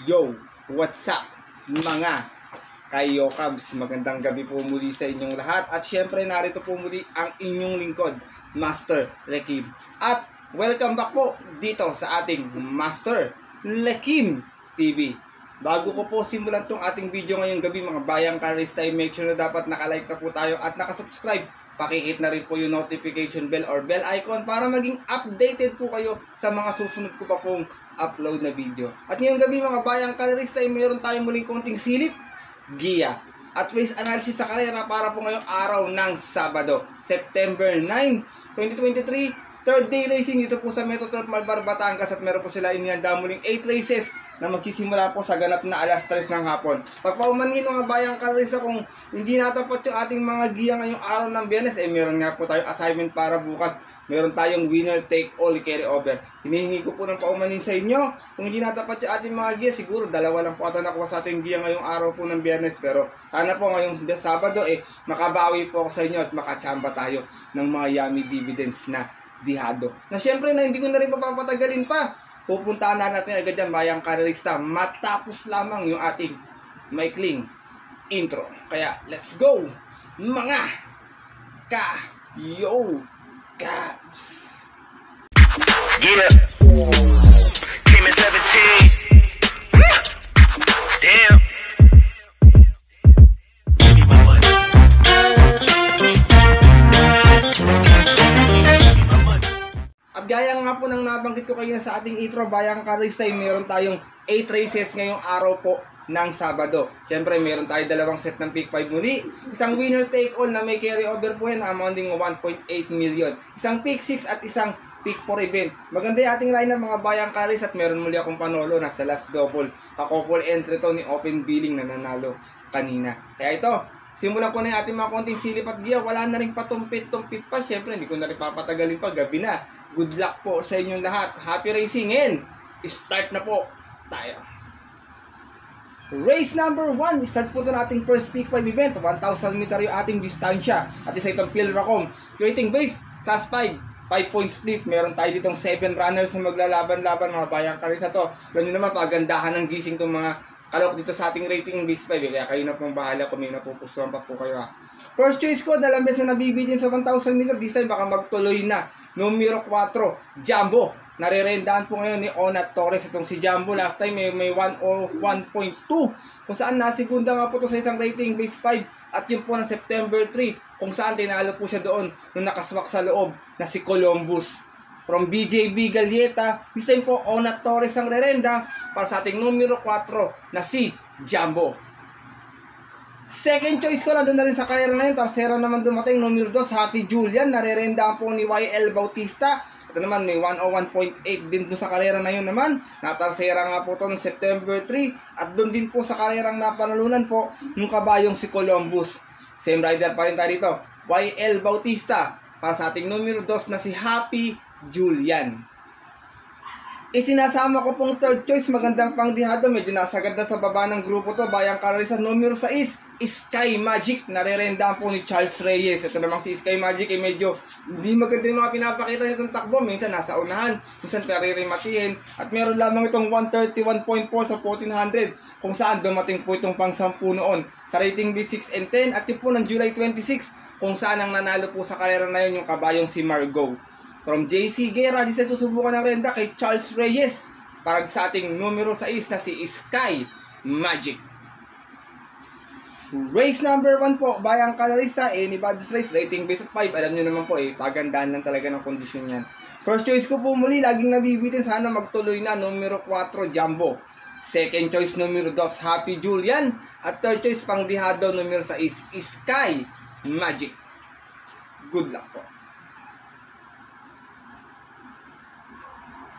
Yo, what's up mga kayokabs? Magandang gabi po muli sa inyong lahat. At syempre narito po muli ang inyong lingkod, Master Lekim. At welcome back po dito sa ating Master Lekim TV. Bago ko po simulan tong ating video ngayong gabi mga bayang karista, make sure na dapat nakalike na po tayo at nakasubscribe. Pakihit na rin po yung notification bell or bell icon para maging updated po kayo sa mga susunod ko pa pong upload na video. At ngayong gabi mga bayang karista, mayroon tayong muling konting silip, giya, at race analysis sa karera para po ngayong araw ng Sabado, September 9, 2023. Third day racing dito po sa Metro Turf Malbar, Batangas, at meron po sila inihanda muling 8 races na magsisimula po sa ganap na alas 3 ng hapon. Pagpaumanhin mga bayang karista, kung hindi natapat yung ating mga giya ngayong araw ng Biyernes, meron nga po tayong assignment para bukas. Meron tayong winner take all carry over. Hinihingi ko po ng paumanin sa inyo. Kung hindi natapat yung ating mga giya, siguro dalawa lang po ata nakuha sa ating giya ngayong araw po ng Biyernes. Pero sana po ngayong Sabado makabawi po ako sa inyo at makachamba tayo ng mga yummy dividends na dihado. Na syempre na hindi ko na rin papapatagalin pa. Pupuntahan na natin agad yan bayang karista matapos lamang yung ating maikling intro. Kaya let's go mga ka-yo Gabs. Yeah. Came at 17. Damn. At gaya nga po ng nabanggit ko kayo sa ating intro bayang karista, meron tayong 8 races ngayong araw po ng Sabado. Siyempre, meron tayo dalawang set ng pick 5 muli. Isang winner take all na may carry over po yan, amounting 1.8 million. Isang pick 6 at isang pick 4 event. Maganda yung ating lineup mga bayang karis, at meron muli akong panolo na sa last double. Kakopol entry to ni Open Billing na nanalo kanina. Kaya ito, simulan ko na yung ating mga konting silip at giya. Wala na rin patumpit-tumpit pa. Siyempre, hindi ko na rin papatagalin pa. Gabi na. Good luck po sa inyong lahat. Happy racing and start na po tayo. Race number 1, start po ito nating first peak 5 event. 1,000 meter yung ating distansya. At isa itong Pilracom. Rating base, class 5, 5-point split. Meron tayo ditong 7 runners na maglalaban-laban mga bayang karisa to. Ganun naman, pagandahan ng gising itong mga kalok dito sa ating rating base 5. Kaya kayo na pong bahala kung may napupusuan pa po kayo ha. First choice ko, dalambes na nabibigyan sa 1,000 meter. This time baka magtuloy na. Numero 4, Jumbo. Nare-rendahan po ngayon ni Onat Torres itong si Jumbo. Last time may 101.2 kung saan nasigunda nga po ito sa isang rating base 5 at yun po ng September 3 kung saan tinalo po siya doon nung nakaswak sa loob na si Columbus. From BJB Galieta, this time po Onat Torres ang rerenda para sa ating numero 4 na si Jumbo. Second choice ko, nandun na rin sa karera na yun. Tercero naman dumating, numero 2, Happy Julian. Nare-rendahan po ni YL Bautista. Ito naman, may 101.8 din po sa karera na yun naman. Natarsera nga po ito noong September 3. At doon din po sa karerang napanalunan po ng kabayong si Columbus. Same rider pa rin tayo dito. YL Bautista. Para sa ating numero 2 na si Happy Julian. Isinasama ko pong third choice, magandang pangdihado. Medyo nasa ganda sa baba ng grupo to. Bayang karisa, numero 6. Sky Magic, nare-rendahan po ni Charles Reyes. Ito namang si Sky Magic medyo hindi maganda yung mga pinapakita nitong takbo. Minsan nasa unahan, minsan peririmatiin. At meron lamang itong 131.4 sa 1400 kung saan dumating po itong pang 10 noon sa rating B6 and 10 at yung po ng July 26 kung saan ang nanalo po sa karera na yun yung kabayong si Margot. From JC Guerra, di sa susubukan ng renda kay Charles Reyes para sa ating numero 6 na si Sky Magic. Race number 1 po, bayang kanalista, anybody's race, rating base of 5. Alam nyo naman po pagandaan lang talaga ng kondisyon yan. First choice ko po muli, laging nabibitin, sana magtuloy na, numero 4, Jumbo. Second choice, numero 2, Happy Julian. At third choice, pangdihado, numero 6, Sky Magic. Good luck po.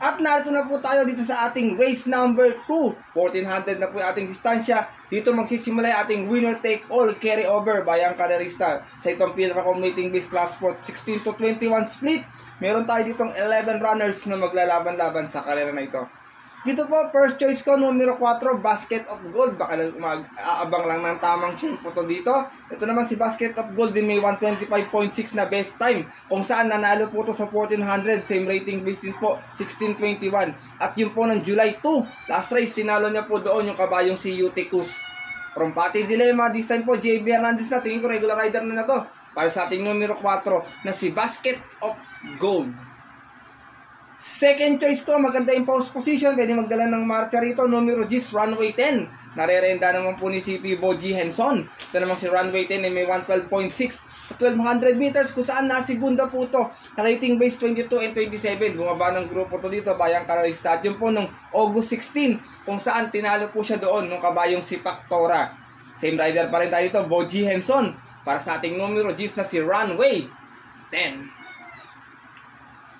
At narito na po tayo dito sa ating race number 2. 1400 na po yung ating distansya. Dito magsisimula yung ating winner take all carry over bayang kaderista. Sa itong Pilracom rating base class 4, 16 to 21 split. Meron tayo ditong 11 runners na maglalaban-laban sa karera na ito. Dito po, first choice ko, numero 4, Basket of Gold. Baka mag-aabang lang ng tamang po to dito. Ito naman si Basket of Gold din may 125.6 na best time. Kung saan nanalo po to sa 1400. Same rating base din po, 1621. At yun po ng July 2, last race, tinalo niya po doon yung kabayong si Eutychus. From Pati Dilemma, this time po, JB Hernandez na. Tingin ko regular rider na to. Para sa ating numero 4 na si Basket of Gold. Second choice ko, maganda yung post position. Pwede magdala ng marcha rito. Numero 10, Runway 10. Narerenda naman po ni CP Boji Henson. Ito naman si Runway 10 ay may 112.6 sa 1200 meters. Kung saan nasigunda po ito. Rating base 22 and 27. Bumaba ng grupo to dito. Bayang Karari Stadium po nung August 16. Kung saan tinalo po siya doon nung kabayong si Pactora. Same rider pa rin tayo dito, Boji Henson. Para sa ating numero 10 na si Runway 10.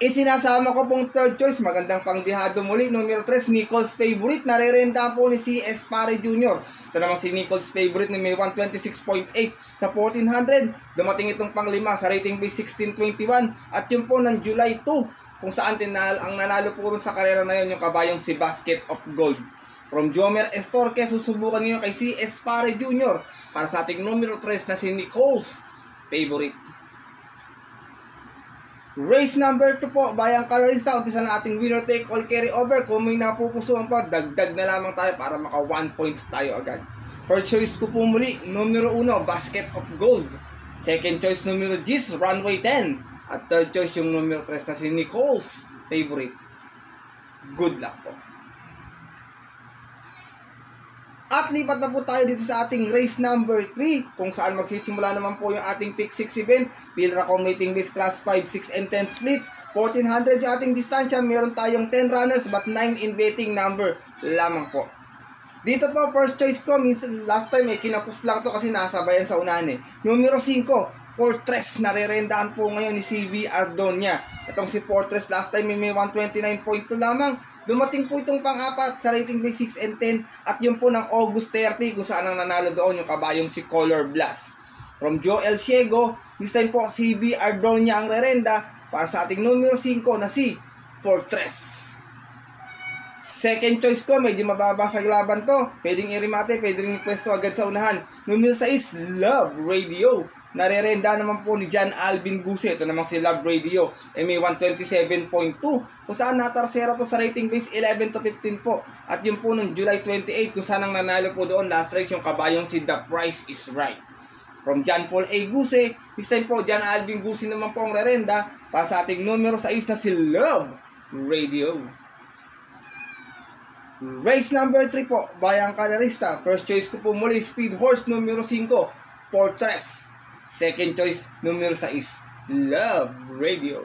Isinasama ko pong third choice, magandang pangdihado muli, numero 3, Nichols Favorite, narerenda po ni C.S. Pare Jr. Ito naman si Nichols Favorite na may 126.8 sa 1400, dumating itong pang-5 sa rating base 1621, at yun po ng July 2, kung saan ang nanalo po sa karera na yun yung kabayong si Basket of Gold. From Jomer Estorque, susubukan niyo kay C.S. Pare Jr. para sa ating numero 3 na si Nichols Favorite. Race number 2 po, Bayang Colorista. Umpisa na ating winner take all carry over. Kung may napupusuan po, dagdag na lamang tayo para maka 1 points tayo agad. First choice ko po muli, numero 1, Basket of Gold. Second choice, numero 10, Runway 10. At third choice, yung numero 3 na si Nichols Favorite. Good luck po. At lipat na po tayo dito sa ating race number 3, kung saan magsisimula naman po yung ating pick 6 event. Pilracom Rating Base Class 5, 6 and 10 split. 1400 yung ating distansya. Meron tayong 10 runners but 9 in betting number lamang po. Dito po, first choice ko. Minsan, last time kinapos lang to kasi nasabayan sa unahan Numero 5, Fortress. Narerendaan po ngayon ni CB Ardonia. Itong si Fortress last time may 129.2 lamang. Dumating po itong pang-apat sa rating base 6 and 10 at yun po ng August 30 kung saan ang nanalo doon yung kabayong si Color Blast. From Joel Ciego, this time po CB Ardonia ang rerenda para sa ating numero 5 na si Fortress. Second choice ko, medyo mababa sa laban to. Pwedeng i-remate, pwedeng i-pwesto agad sa unahan. Numero 6, Love Radio. Narerenda naman po ni John Alvin Guse. Ito naman si Love Radio. May 127.2. Kung saan natarsera to sa rating base 11 to 15 po. At yun po nung July 28 kung saan ang nanalo po doon last race yung kabayong si The Price is Right. From John Paul A. Guse, this time po John Alvin Guse naman po ang rerenda para sa ating numero 6 na si Love Radio. Race number 3 po, Bayang Colorista. First choice ko po muli, Speed Horse numero 5, Fortress. Second choice, numero 6, Love Radio.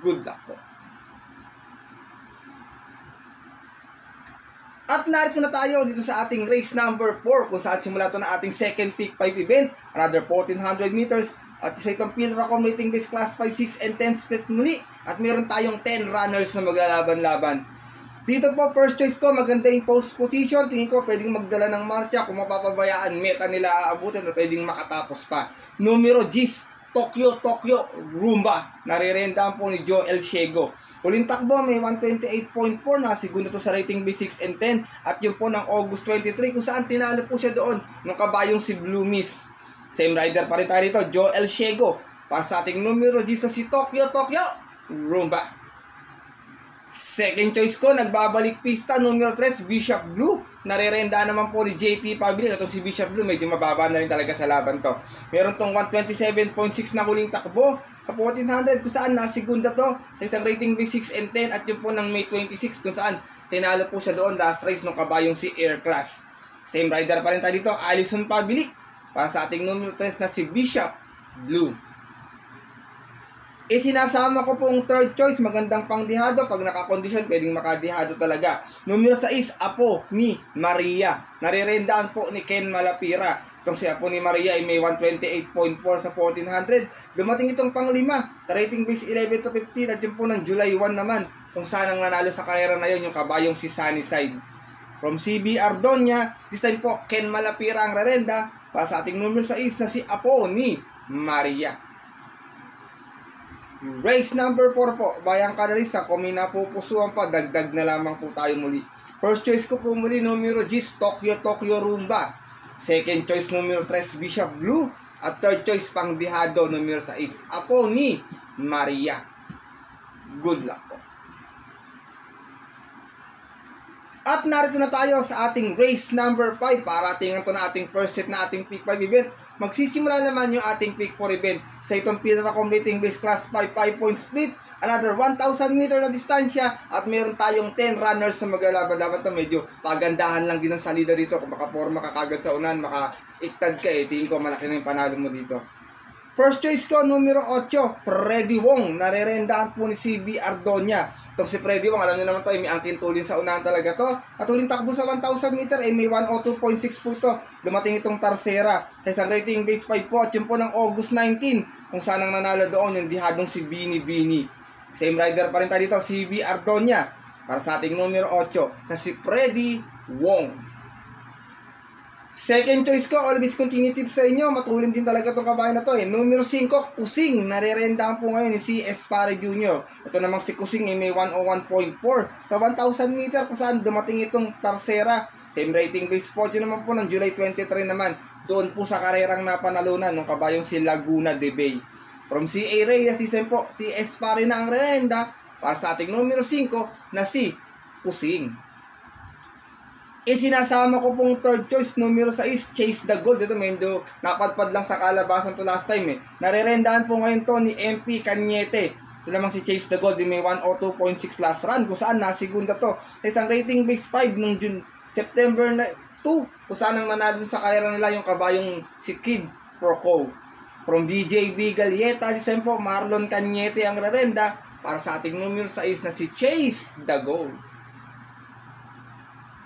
Good luck po. At narito na tayo dito sa ating race number 4 kung saan simula ito na ating second pick 5 event. Another 1400 meters. At isa itong Pilracom Rating Base Class 5, 6, and 10 split muli. At meron tayong 10 runners na maglalaban-laban. Dito po, first choice ko, maganda yung post position. Tingin ko pwedeng magdala ng marcha. Kung mapapabayaan, meta nila aabutin o pwedeng makatapos pa. Numero 10, Tokyo Rumba. Narirendaan po ni Joel Ciego. Huling takbo, may 128.4 na segundo to sa rating B6 and 10. At yun po ng August 23 kung saan tinalo po siya doon ng kabayong si Blue Miss. Same rider pa rin tayo rito, Joel Ciego. Para sa ating numero 10 si Tokyo Rumba. Second choice ko, nagbabalik pista, numero 3, Bishop Blue. Narerenda naman po ni JT Public. Itong si Bishop Blue, medyo mababa na rin talaga sa laban to. Meron tong 127.6 na huling takbo sa 1400 kung saan nasigunda to sa isang rating B6 and 10 at yun po ng May 26 kung saan tinalo po siya doon last race ng kabayong si Air Class. Same rider pa rin tayo dito, Allison Public. Para sa ating numero 3 na si Bishop Blue. Isinasama ko pong third choice, magandang pangdihado. Pag nakakondisyon, pwedeng makadihado talaga. Numero 6, Apo ni Maria. Narirendaan po ni Ken Malapira. Itong si Apo ni Maria ay may 128.4 sa 1400. Dumating itong pang-5, rating base 11 to 15 at yun po ng July 1 naman. Kung saan ang nanalo sa karera na yun, yung kabayong si Sunnyside. From CB Ardonia, this time po Ken Malapira ang rerenda. Para sa ating numero 6 na si Apo ni Maria. Race number 4 po, bayang kanalista, kung may napupusuan pa, dagdag na lamang po tayo muli. First choice ko po muli, numero G, Tokyo Rumba. Second choice, numero 3, Bishop Blue. At third choice, Pangdihado, numero 6, Apo ni Maria. Good luck po. At narito na tayo sa ating race number 5 para tingnan to na ating first set na ating pick 5 event. Magsisimula naman yung ating pick 4 event sa itong pinaka-competing base class 5 5-point split, another 1,000 meter na distansya, at meron tayong 10 runners na maglalaban-laban. To medyo pagandahan lang din ang salida dito. Kung makaporma ka kagad sa unan, maka-iktad ka tingin ko malaki na yung panalo mo dito. First choice ko, numero 8, Freddy Wong. Narerendahan po ni CB Ardonia. Itong si Freddy Wong, alam niyo naman to, may angkin tulin sa unahan talaga to. At huling takbo sa 1,000 meter, may 102.6 po ito. Dumating itong Tarsera sa isang rating base 5 po. At yun po ng August 19, kung saan ang nanalo doon, yung dihadong si Bini. Same rider pa rin tayo dito, CB Ardonia. Para sa ating numero 8, na si Freddy Wong. Second choice ko, always continue tips sa inyo. Matulin din talaga itong kabayan na to Numero 5, Kusing. Narerendahan po ngayon ni si Espare Jr. Ito namang si Kusing may 101.4 sa 1,000 meter kung saan dumating itong Tarsera. Same rating base po. Yun naman po ng July 23 naman. Doon po sa karerang napanalunan ng kabayong si Laguna de Bay. From CA Reyes, po, si Espare na ang rerenda para sa ating numero 5 na si Kusing. Isinasama ko pong third choice, numero 6, Chase the Gold. Ito medyo napadpad lang sa kalabasan to last time Narerendahan po ngayon to ni MP Cañete. Ito namang si Chase the Gold, may 102.6 last run, kung saan nasigunda to sa isang rating base 5 nung September 2, kung saan ang nanalo sa karera nila yung kabayong si Kid Proco. From BJB Galieta, po, Marlon Cañete ang rerenda para sa ating numero 6 na si Chase the Gold.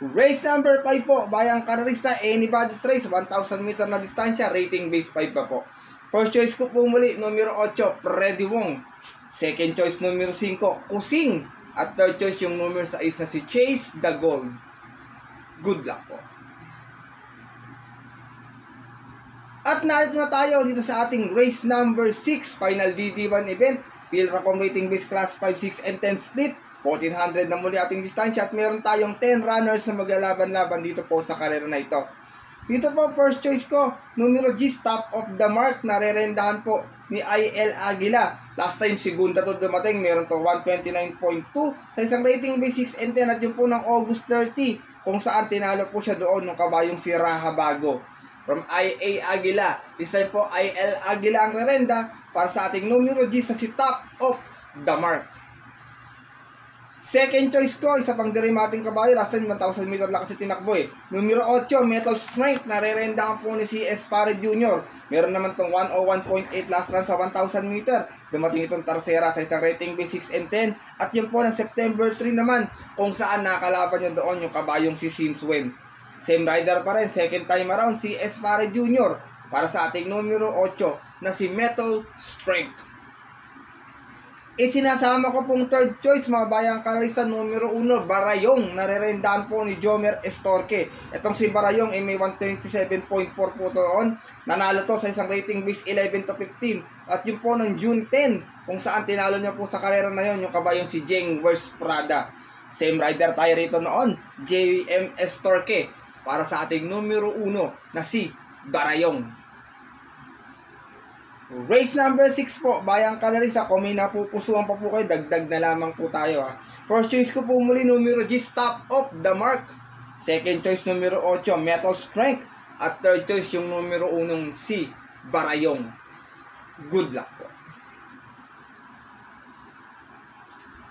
Race number 5 po, bayang kanalista, anybody's race, 1,000 meter na distansya, rating base 5 pa po. First choice ko po muli, numero 8, Freddy Wong. Second choice, numero 5, Kusing. At third choice, yung numero 6 na si Chase the Gold. Good luck po. At narito na tayo dito sa ating race number 6, final DD1 event, Pilracom rating base class 5, 6, and 10 split. 1,400 na muli ating distansya at meron tayong 10 runners na maglalaban-laban dito po sa karera na ito. Dito po, first choice ko, numero G, Top of the Mark, narerendahan po ni IL Aguila. Last time, segunda to dumating, meron to 129.2 sa isang rating base 6 and 10 at yun po ng August 30, kung saan tinalo po siya doon ng kabayong si Raha Bago. From IA Aguila, this time po, IL Aguila ang rerenda para sa ating numero G sa si Top of the Mark. Second choice ko, isa pang derimating kabayo. Last time, 1,000 meter lang kasi tinakbo Numero 8, Metal Strength. Narerendahan po ni si Espare Jr. Meron naman tong 101.8 last run sa 1,000 meter. Dumating itong Tarsera sa isang rating base 6 and 10. At yun po ng September 3 naman, kung saan nakalaban nyo doon yung kabayong si Sinswen. Same rider pa rin, second time around, si Espare Jr. Para sa ating numero 8 na si Metal Strength. Isinasama ko pong third choice, mga bayang kanalista, numero 1, Barayong. Narerendahan po ni Jomer Estorque. Itong si Barayong ay may 127.4 po doon. Nanalo to sa isang rating base 11 to 15. At yun po ng June 10, kung saan tinalo niya po sa karera na yon yung kabayong si Jeng Wers Prada. Same rider tayo rito noon, JM Estorque. Para sa ating numero 1 na si Barayong. Race number 6 po, bayang kanalista, kung may napupusuan pa po kayo, dagdag na lamang po tayo First choice ko po muli, numero G, Top of the Mark. Second choice, numero 8, Metal Strength. At third choice, yung numero 1, si Barayong. Good luck po.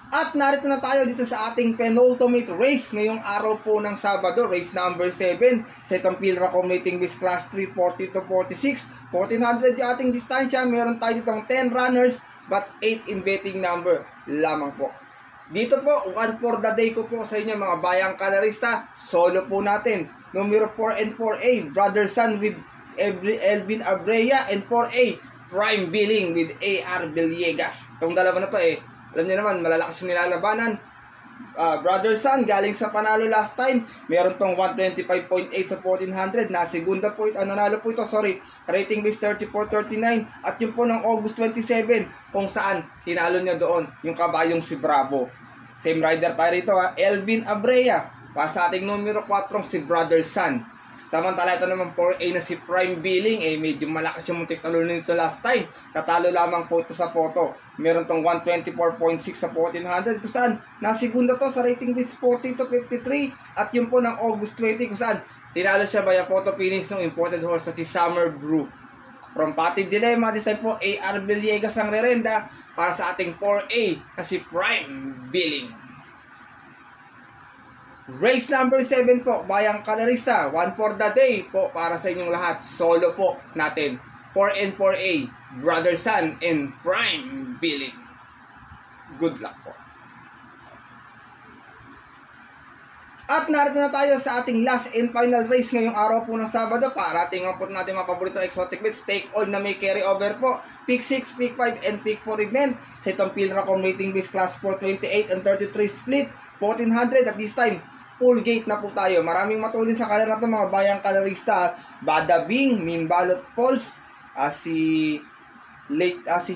At narito na tayo dito sa ating penultimate race ngayong araw po ng Sabado, race number 7 sa itong Pilracom rating base class 340 to 46. 1,400 yung ating distansya, meron tayo ditong 10 runners but 8 in betting number lamang po. Dito po, 1 for the day ko po sa inyo mga bayang kanalista, solo po natin. Numero 4 and 4A, Brother Sun with Elvin Abreya, and 4A, Prime Billing with AR Villegas. Itong dalawa na to alam niyo naman, malalakas yung nilalabanan. Brother Sun, galing sa panalo last time, meron tong 125.8 sa 1400, na segunda po ito, nanalo po ito, rating base 34.39, at yun po ng August 27, kung saan tinalo niya doon yung kabayong si Bravo. Same rider tayo rito Elvin Abrea, para sa ating numero 4 si Brother Sun. Samantala ito naman 4A na si Prime Billing, medyo malakas yung muntik talo nito last time. Natalo lamang po ito sa photo. Meron tong 124.6 sa 1400, kung saan nasigunda to sa rating base 40-53. At yun po ng August 20, kung saan tinalo siya by a photo finish ng imported horse na si Summer Brew. From Pati Dilemma, this time po AR Villegas ang rerenda para sa ating 4A na si Prime Billing. Race number 7 po, Bayang Kalerista, 1 for the day po para sa inyong lahat. Solo po natin, 4 and 4A, Brother Sun and Prime Billing. Good luck po. At narito na tayo sa ating last and final race ngayong araw po ng Sabado. Parating po natin mga paborito exotic bets, take all na may carry over po. Pick 6, pick 5, and pick 4 event. Sa itong Pilracom rating base class 428 and 33 split, 1400 at this time. Full gate na po tayo. Maraming matulin sa kalera na ito mga Bayang Kalerista. Badabing, Mimbalot Falls, si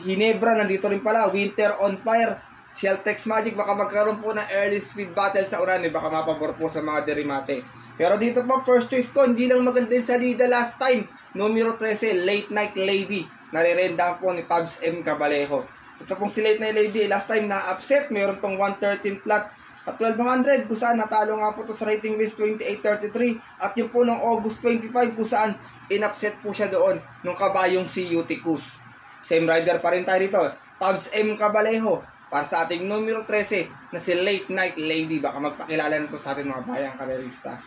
Hinebra nandito rin pala. Winter on Fire, Sheltex Magic. Baka magkaroon po ng early speed battle sa uran. Baka mapabor po sa mga derimate. Pero dito po first choice ko, hindi lang maganda din sa Lida last time. Numero 13, Late Night Lady. Narirenda po ni Pabs M. Cabalejo. Ito pong si Late Night Lady, last time na upset. Meron tong 113 flat at 1200, kung saan natalo nga po ito sa rating base 28.33. At yun po ng August 25, kung saan in-upset po siya doon nung kabayong si Uticus. Same rider pa rin tayo dito, Pabs M. Cabalejo, para sa ating numero 13 na si Late Night Lady. Baka magpakilala na ito sa ating mga Bayang Kalerista.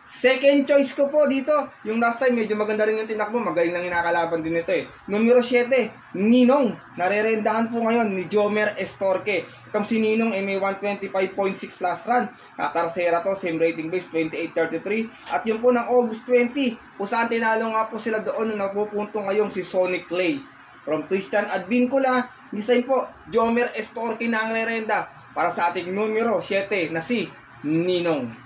Second choice ko po dito, yung last time medyo maganda rin yung tinakbo, magaling lang inakalaban din ito Numero 7, Ninong, narerendahan po ngayon ni Jomer Estorque. Itong si Ninong may 125.6 plus run. Tarsera to, same rating base 28.33. At yun po ng August 20, kung saan tinalo nga po sila doon nung napupunto ngayon si Sonic Clay. From Christian Advincula, this time po, Jomer Estorque na ang rerenda para sa ating numero 7 na si Ninong.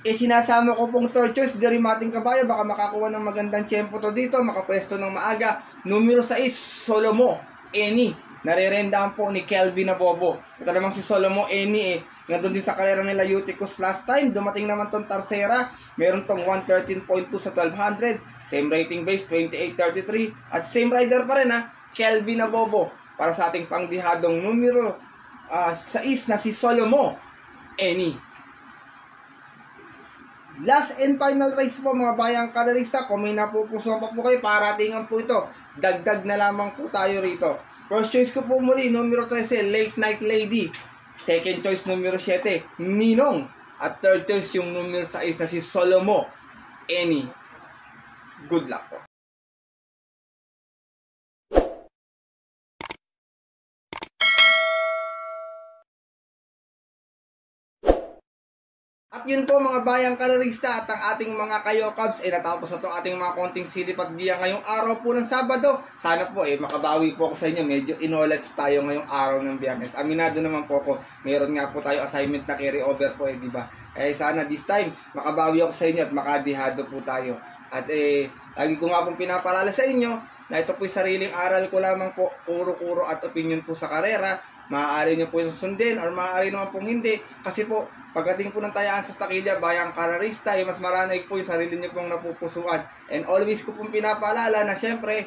Sinasama ko pong third choice, Derimating Kabayo. Baka makakuha ng magandang tiyempo to dito, makapwesto ng maaga. Numero 6, Solomo Eni, narerendahan po ni Kelvin Abobo. Ito naman si Solomo Eni nandun din sa karera nila Uticus last time. Dumating naman tong Tarsera, meron tong 113.2 sa 1200, same rating base 28.33. At same rider pa rin Kelvin Abobo, para sa ating pangdihadong numero 6 na si Solomo Eni. Last and final race po mga Bayang Kalerista. Kung may napupusuan pa po kayo, paratingan po ito. Dagdag na lamang po tayo rito. First choice ko po muli, numero 13, Late Night Lady. Second choice, numero 7, Ninong. At third choice, yung numero 6 na si Solomo Eni. Good luck po. At yun po mga Bayang Kalerista, at ang ating mga Kayokabs natapos na ito ating mga konting silip at giya ngayong araw po ng Sabado. Sana po makabawi po ako sa inyo. Medyo inolats tayo ngayong araw ng Biyernes. Aminado naman po ako, meron nga po tayo assignment na carry over po diba? Sana this time makabawi ako sa inyo at makadihado po tayo. At lagi ko nga pong pinapaalala sa inyo na ito po'y sariling aral ko lamang po, kuro-kuro at opinion po sa karera. Maaari nyo po yung sundin or maaari naman pong hindi. Kasi po, pagdating po ng tayaan sa takilya, Bayang Kalerista, mas maranay po yung sarili nyo pong napupusuan. And always ko pong pinapaalala na syempre,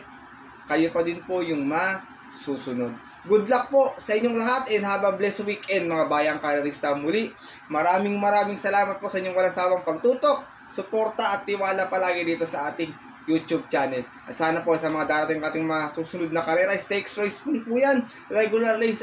kayo pa din po yung masusunod. Good luck po sa inyong lahat and have a blessed weekend mga Bayang Kalerista. Muli, maraming salamat po sa inyong walang sawang pagtutok, suporta at tiwala palagi dito sa ating YouTube channel. At sana po sa mga darating ating mga susunod na karera, stakes race po yan, regular race,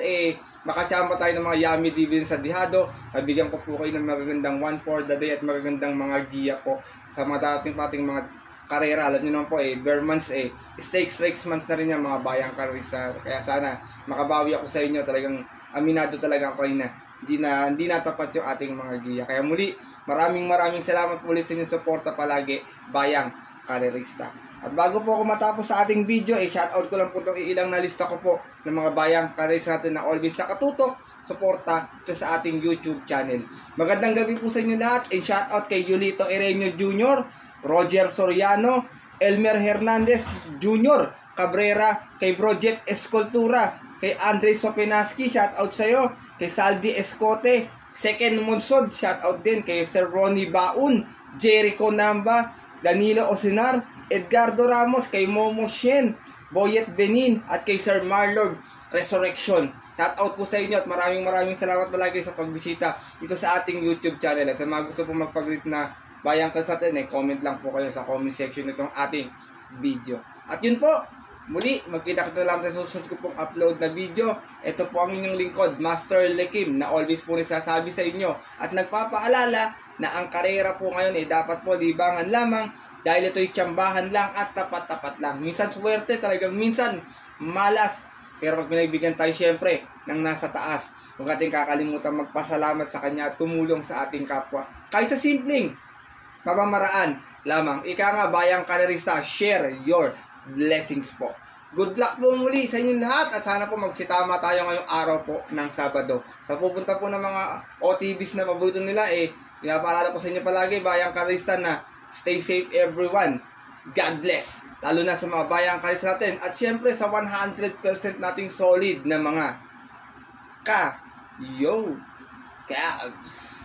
makachamba tayo ng mga yummy dividends sa dihado. Bigyan ko po kayo ng magagandang 1 for the day at magagandang mga giya po sa mga dating pating mga karera. Alam nyo naman po bare months stakes race months na rin yan mga Bayang Kalerista. Kaya sana makabawi ako sa inyo. Talagang aminado talaga ako na hindi natapat yung ating mga giya. Kaya muli, maraming salamat po ulit sa inyong suporta palagi, Bayang Kalerista. At bago po ako matapos sa ating video, shoutout ko lang po itong ilang na lista ko po ng mga Bayang Kalerista natin na always nakatutok suporta ito sa ating YouTube channel. Magandang gabi po sa inyo lahat, and shoutout kay Yulito Ereño Jr., Roger Soriano, Elmer Hernandez Jr., Cabrera, kay Bro Jeff Escultura, kay Andre Sopenaski, shoutout sa'yo, kay Saldi Escote, Second Monsod, shoutout din, kay Sir Ronnie Baun, Jericho Namba, Danilo Osinar, Edgardo Ramos, kay Momo Shen, Boyet Benin, at kay Sir Marlord Resurrection. Shoutout po sa inyo at maraming salamat palagi sa pagbisita dito sa ating YouTube channel. At sa mga gusto po magpag-rate na bayang ka sa atin, comment lang po kayo sa comment section nitong ating video. At yun po, muli, magkita-kita lang sa susunod ko pong upload na video. Ito po ang inyong lingkod, Master Lekim, na always po nagsasabi sa inyo at nagpapaalala na ang karera po ngayon dapat po libangan lamang dahil ito'y tsambahan lang at tapat-tapat lang. Minsan swerte, talagang minsan malas. Pero pag pinagbigyan tayo syempre ng nasa taas, huwag natin kakalimutan magpasalamat sa Kanya at tumulong sa ating kapwa. Kahit sa simpleng pamamaraan lamang. Ika nga, bayang kalerista, share your blessings po. Good luck po muli sa inyong lahat at sana po magsitama tayo ngayong araw po ng Sabado. Sa pupunta po ng mga OTBs na paborito nila pinapaalala ko sa inyo palagi, bayang kalerista, na stay safe everyone. God bless. Lalo na sa mga bayang kalerista natin at syempre sa 100% nating solid na mga Kabs.